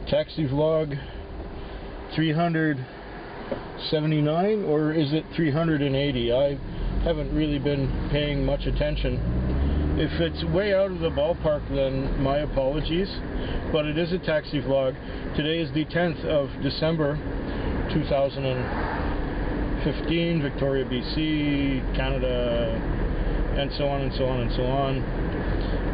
Taxi vlog 379, or is it 380? I haven't really been paying much attention. If it's way out of the ballpark, then my apologies, but it is a taxi vlog. Today is the 10th of December 2015, Victoria, BC, Canada, and so on and so on and so on.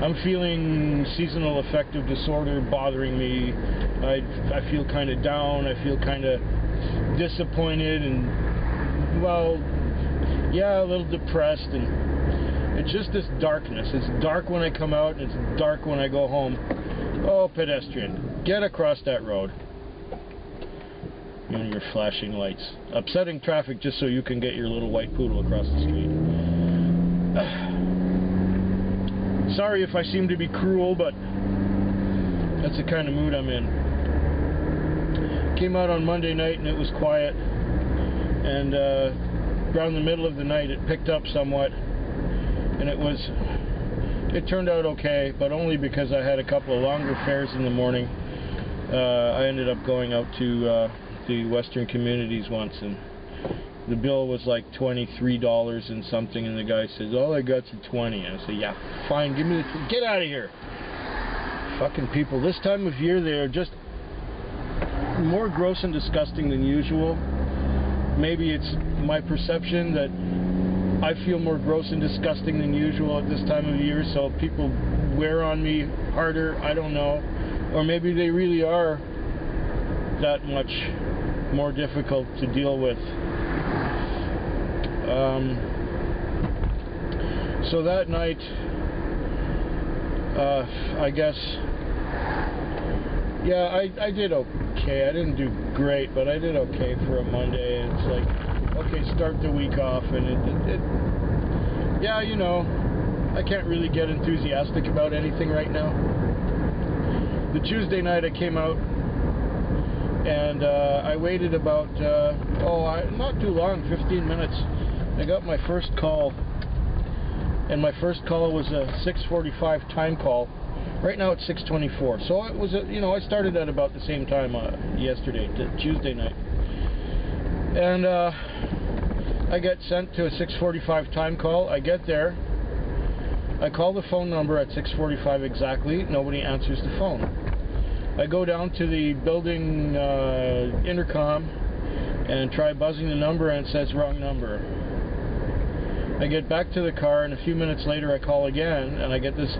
I'm feeling seasonal affective disorder bothering me. I feel kind of down. I feel kind of disappointed and, well, yeah, a little depressed. And it's just this darkness. It's dark when I come out, and it's dark when I go home. Oh, pedestrian, get across that road. You and your flashing lights. Upsetting traffic just so you can get your little white poodle across the street. Sorry if I seem to be cruel, but that's the kind of mood I'm in. Came out on Monday night and it was quiet, and around the middle of the night it picked up somewhat, and it turned out okay, but only because I had a couple of longer fares in the morning. I ended up going out to the Western Communities once, and the bill was like $23 and something, and the guy says, all I got's a 20. And I say, yeah, fine, give me the, get out of here. Fucking people, this time of year they are just more gross and disgusting than usual. Maybe it's my perception that I feel more gross and disgusting than usual at this time of year, so people wear on me harder, I don't know. Or maybe they really are that much more difficult to deal with. So that night, I guess, yeah, I did okay. I didn't do great, but I did okay for a Monday. And it's like, okay, start the week off, and yeah, you know, I can't really get enthusiastic about anything right now. The Tuesday night I came out, and I waited about, not too long, 15 minutes. I got my first call, and my first call was a 6:45 time call. Right now it's 6:24, so it was, I started at about the same time yesterday, Tuesday night. And I get sent to a 6:45 time call. I get there. I call the phone number at 6:45 exactly. Nobody answers the phone. I go down to the building intercom and try buzzing the number, and it says wrong number. I get back to the car, and a few minutes later I call again, and I get this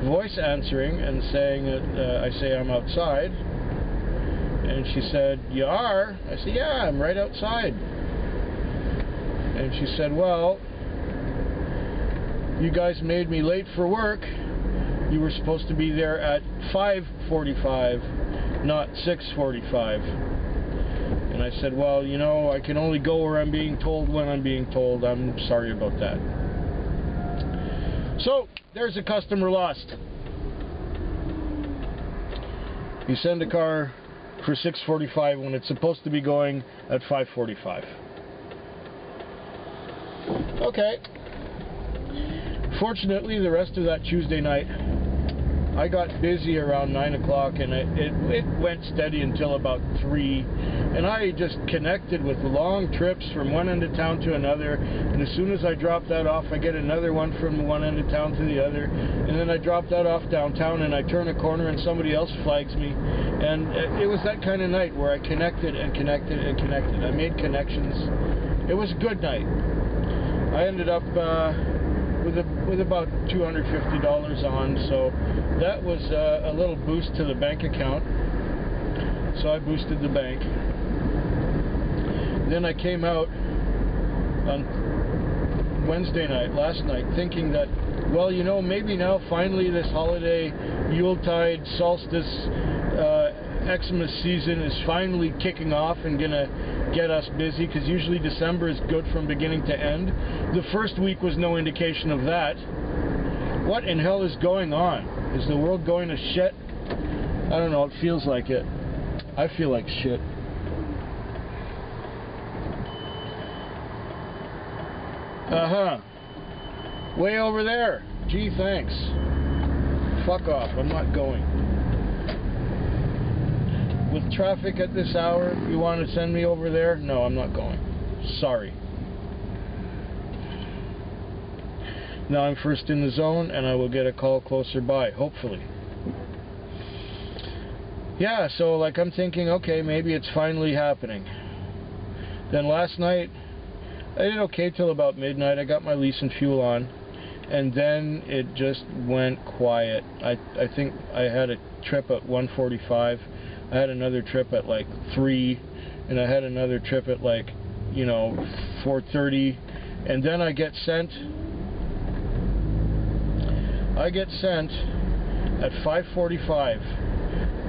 voice answering and saying that I say I'm outside. And she said, you are? I said, yeah, I'm right outside. And she said, well, you guys made me late for work. You were supposed to be there at 5:45, not 6:45. And I said, well, you know, I can only go where I'm being told when I'm being told. I'm sorry about that. So, there's a customer lost. You send a car for 6:45 when it's supposed to be going at 5:45. Okay. Fortunately, the rest of that Tuesday night, I got busy around 9 o'clock, and it went steady until about 3. And I just connected with long trips from one end of town to another. And as soon as I drop that off, I get another one from one end of town to the other. And then I drop that off downtown, and I turn a corner, and somebody else flags me. And it was that kind of night where I connected and connected and connected. I made connections. It was a good night. I ended up with about $250 on, so that was a little boost to the bank account. So I boosted the bank. Then I came out on Wednesday night, last night, thinking that, well, you know, maybe now finally this holiday, Yuletide, solstice, Xmas season is finally kicking off and gonna get us busy, because usually December is good from beginning to end. The first week was no indication of that. What in hell is going on? Is the world going to shit? I don't know, it feels like it. I feel like shit. Way over there. Gee, thanks. Fuck off, I'm not going. with traffic at this hour, you want to send me over there? No, I'm not going. Sorry. Now I'm first in the zone, and I will get a call closer by, hopefully. Yeah, so like I'm thinking, okay, maybe it's finally happening. Then last night, I did okay till about midnight. I got my lease and fuel on, and then it just went quiet. I think I had a trip at 1:45. I had another trip at like 3, and I had another trip at like, 4:30, and then I get sent at 5:45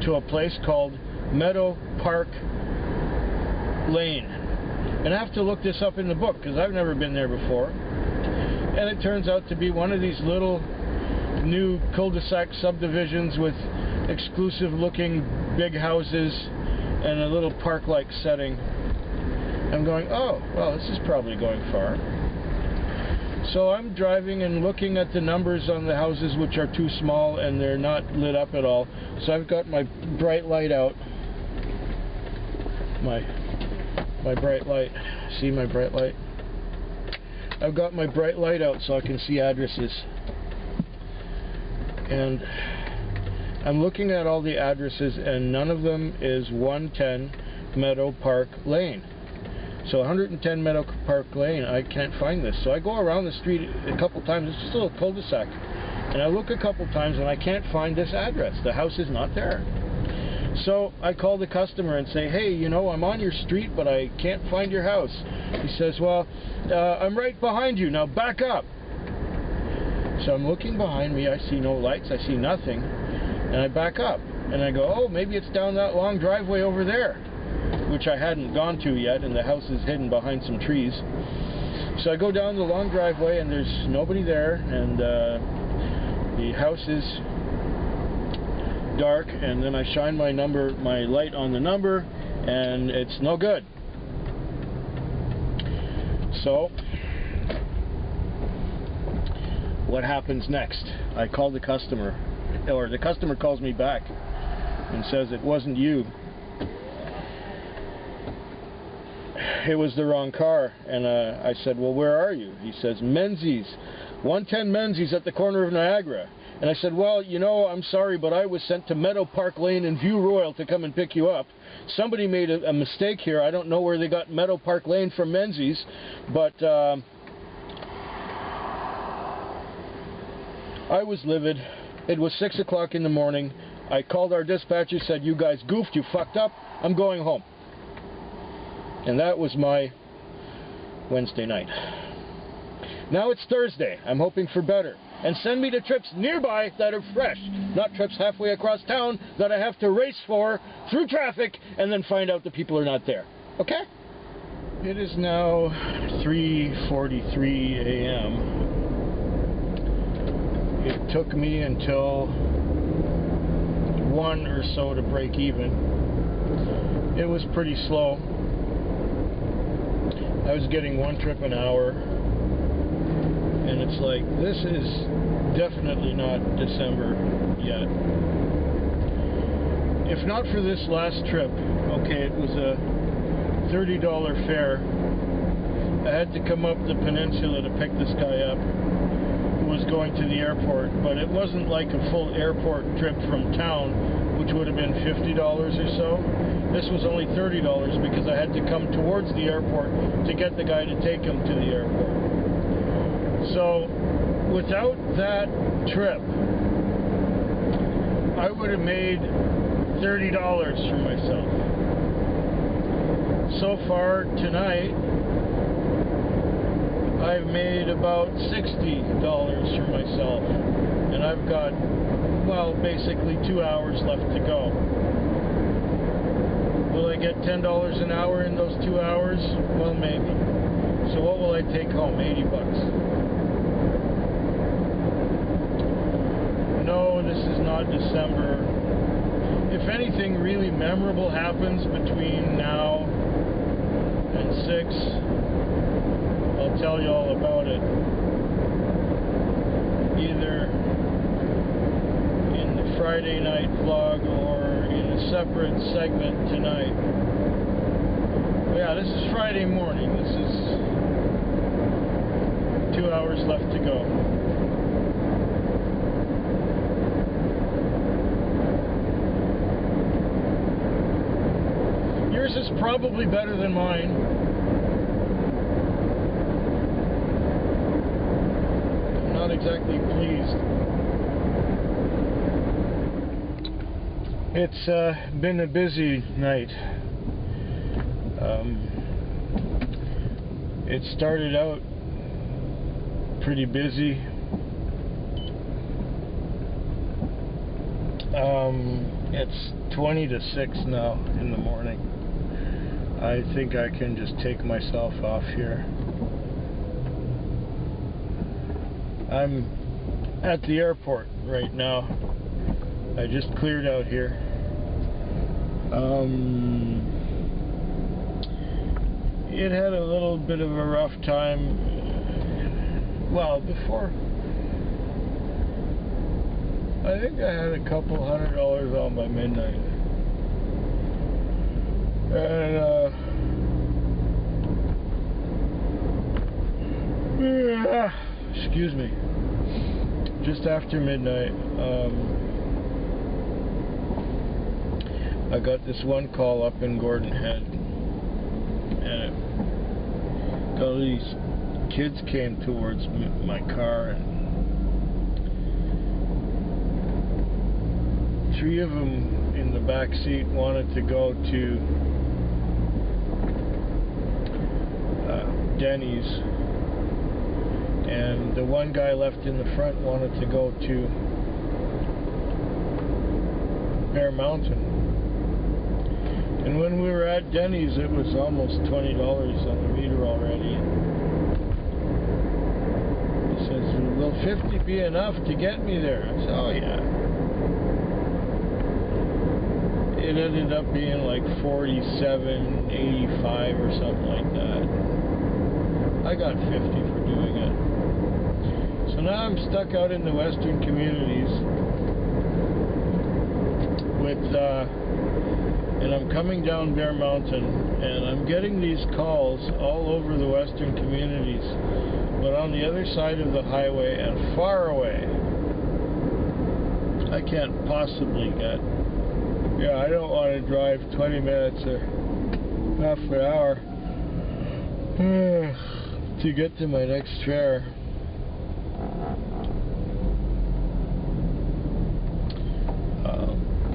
to a place called Meadow Park Lane. And I have to look this up in the book because I've never been there before. And it turns out to be one of these little new cul-de-sac subdivisions with exclusive looking big houses and a little park-like setting. I'm going, oh, well, this is probably going far. So I'm driving and looking at the numbers on the houses, which are too small and they're not lit up at all. So I've got my bright light out. My bright light. See my bright light? I've got my bright light out so I can see addresses. And I'm looking at all the addresses, and none of them is 110 Meadow Park Lane. So 110 Meadow Park Lane, I can't find this. So I go around the street a couple times. It's just a little cul-de-sac. And I look a couple times and I can't find this address. The house is not there. So I call the customer and say, hey, I'm on your street, but I can't find your house. He says, well, I'm right behind you. Now back up. So I'm looking behind me. I see no lights. I see nothing. And I back up. And I go, oh, maybe it's down that long driveway over there, which I hadn't gone to yet, and the house is hidden behind some trees. So I go down the long driveway, and there's nobody there, and the house is dark, and then I shine my light on the number, and it's no good. So what happens next? I call the customer, or the customer calls me back and says it wasn't you. It was the wrong car. And I said, well, where are you? He says, Menzies, 110 Menzies at the corner of Niagara. And I said, well, I'm sorry, but I was sent to Meadow Park Lane in View Royal to come and pick you up. Somebody made a mistake here. I don't know where they got Meadow Park Lane from Menzies, but I was livid. It was 6 o'clock in the morning. I called our dispatcher, said, you guys goofed, you fucked up, I'm going home. And that was my Wednesday night. Now it's Thursday. I'm hoping for better. And send me to trips nearby that are fresh, not trips halfway across town that I have to race for through traffic and then find out the people are not there. Okay? It is now 3:43 a.m. It took me until 1 or so to break even. It was pretty slow. I was getting 1 trip an hour, and it's like, this is definitely not December yet. If not for this last trip, okay, it was a $30 fare. I had to come up the peninsula to pick this guy up who was going to the airport, but it wasn't like a full airport trip from town, which would have been $50 or so. This was only $30 because I had to come towards the airport to get the guy to take him to the airport. So, without that trip, I would have made $30 for myself. So far tonight, I've made about $60 for myself. And I've got, well, basically 2 hours left to go. Will I get $10 an hour in those 2 hours? Well, maybe. So what will I take home? 80 bucks. No, this is not December. If anything really memorable happens between now and 6, I'll tell you all about it. Either in the Friday night vlog or in a separate segment tonight. But yeah, this is Friday morning. This is 2 hours left to go. Yours is probably better than mine. I'm not exactly pleased. It's been a busy night. It started out pretty busy. It's 20 to 6 now in the morning. I think I can just take myself off here. I'm at the airport right now. I just cleared out here. It had a little bit of a rough time. Well, before, I think I had a couple $100 on by midnight. And, excuse me, just after midnight, I got this one call up in Gordon Head, and all these kids came towards my car, and 3 of them in the back seat wanted to go to Denny's, and the one guy left in the front wanted to go to Bear Mountain. And when we were at Denny's, it was almost $20 on the meter already. He says, "Will 50 be enough to get me there?" I said, "Oh yeah." It ended up being like $47.85 or something like that. I got 50 for doing it. So now I'm stuck out in the western communities with, and I'm coming down Bear Mountain, and I'm getting these calls all over the western communities, but on the other side of the highway and far away. I can't possibly get, I don't want to drive 20 minutes or half an hour to get to my next fare.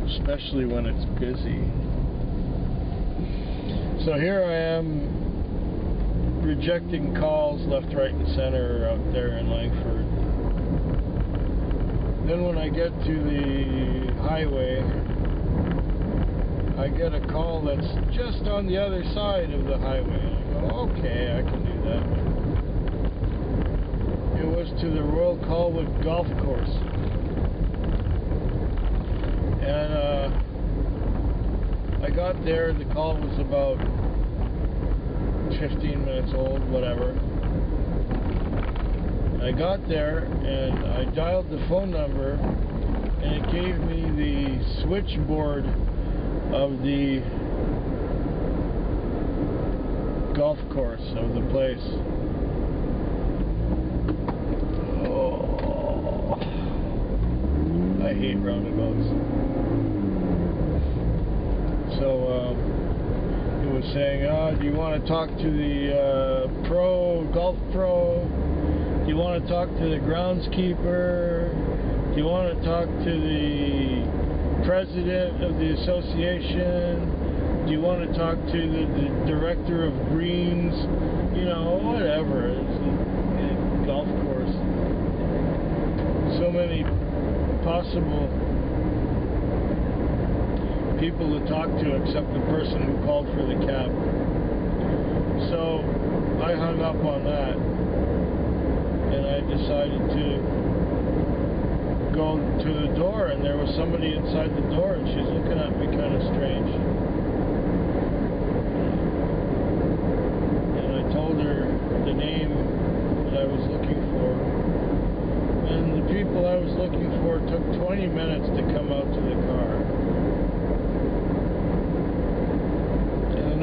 Especially when it's busy. So here I am rejecting calls left, right, and center out there in Langford. Then when I get to the highway, I get a call that's just on the other side of the highway. I go, okay, I can do that. It was to the Royal Colwood Golf Course. And I got there, the call was about 15 minutes old, whatever. I got there and I dialed the phone number, and it gave me the switchboard of the golf course of the place. Oh, I hate roundabouts. So it was saying, do you want to talk to the golf pro? Do you want to talk to the groundskeeper? Do you want to talk to the president of the association? Do you want to talk to the director of greens? You know, whatever. It's a golf course. So many possible people to talk to except the person who called for the cab. So I hung up on that, and I decided to go to the door, and there was somebody inside the door, and she's looking at me kind of strange. And I told her the name that I was looking for, and the people I was looking for took 20 minutes to come out to the car.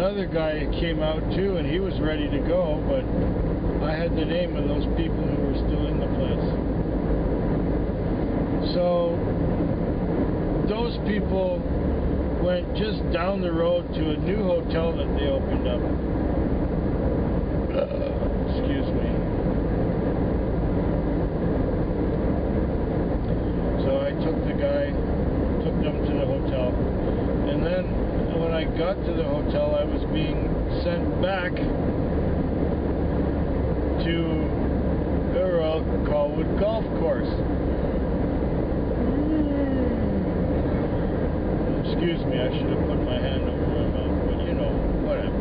another guy came out too, and he was ready to go, but I had the name of those people who were still in the place. So those people went just down the road to a new hotel that they opened up. Excuse me. So I took them to the hotel, and then when I got to the hotel, I was being sent back to the Royal Colwood Golf Course. Excuse me, I should have put my hand over my mouth, but you know, whatever.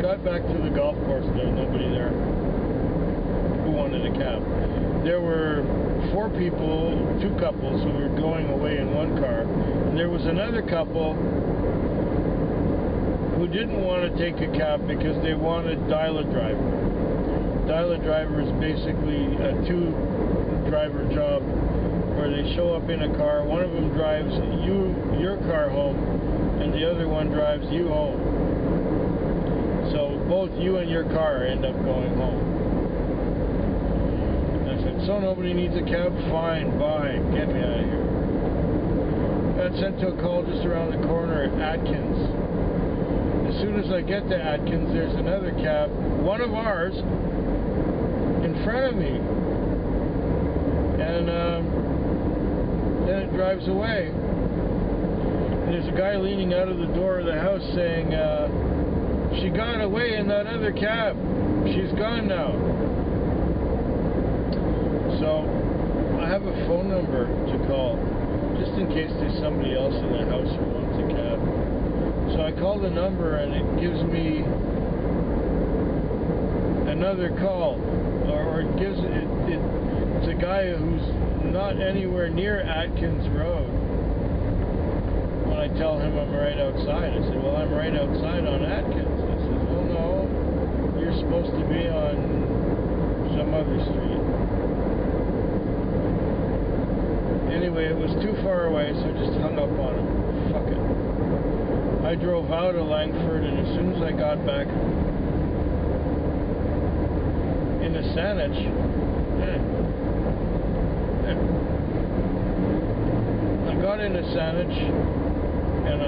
Got back to the golf course, there was nobody there who wanted a cab. There were 4 people, 2 couples who were going away in one car, and there was another couple who didn't want to take a cab because they wanted dial-a-driver. Dial-a-driver is basically a 2-driver job where they show up in a car. One of them drives your car home, and the other one drives you home. So both you and your car end up going home. And I said, so nobody needs a cab? Fine, bye, get me out of here. Got sent to a call just around the corner at Atkins. As soon as I get to Atkins, there's another cab, one of ours, in front of me. And then it drives away. And there's a guy leaning out of the door of the house saying, she got away in that other cab. She's gone now. So I have a phone number to call, just in case there's somebody else in the house who wants a cab. So I call the number, and it gives me another call, or it gives it's a guy who's not anywhere near Atkins Road. When I tell him I'm right outside, I said, well, I'm right outside on Atkins. He says, well, no, you're supposed to be on some other street. Anyway, it was too far away, so I just hung up on him. Fuck it. I drove out of Langford, and as soon as I got back into Saanich, I got into Saanich, and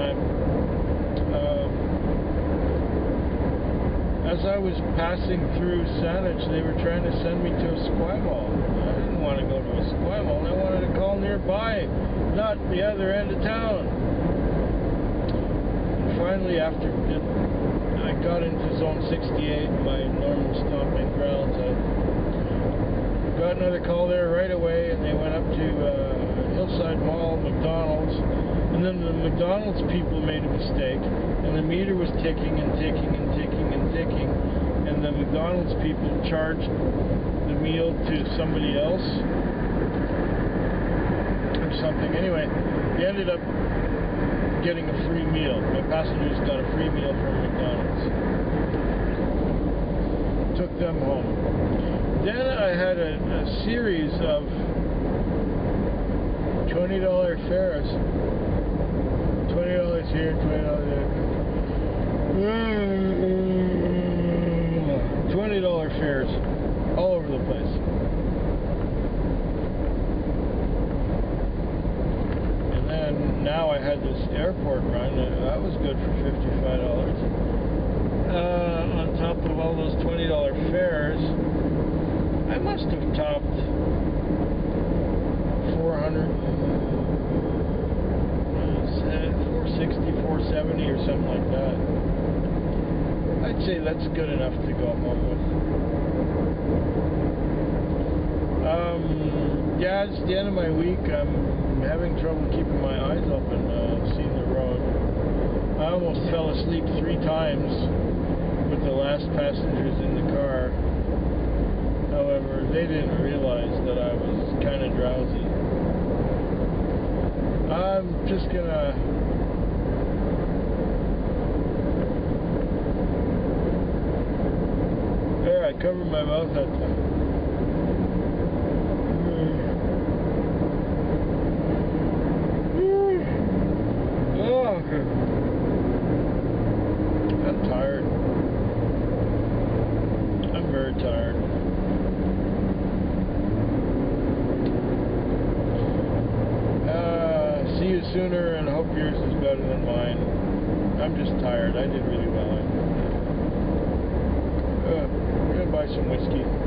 as I was passing through Saanich, they were trying to send me to Esquimalt. I didn't want to go to Esquimalt. I wanted to call nearby, not the other end of town. And finally, after I got into Zone 68, my normal stomping grounds, I got another call there right away, and they went up to Hillside Mall, McDonald's, and then the McDonald's people made a mistake, and the meter was ticking and ticking and ticking and ticking, and the McDonald's people charged the meal to somebody else or something. Anyway, they ended up getting a free meal. My passengers got a free meal from McDonald's. Took them home. Then I had a series of $20 fares. $20 here, $20 there. $20 fares all over the place. And then now I had this airport run, and that was good for $55. On top of all those $20 fares, I must have topped 460, 470 or something like that. I'd say that's good enough to go home with. Yeah, it's the end of my week. I'm having trouble keeping my eyes open, seeing the road. I almost fell asleep 3 times with the last passengers in the car. However, they didn't realize that I was kind of drowsy. I'm just gonna there, I covered my mouth that time. very tired. See you sooner, and hope yours is better than mine. I'm just tired. I did really well. I'm gonna buy some whiskey.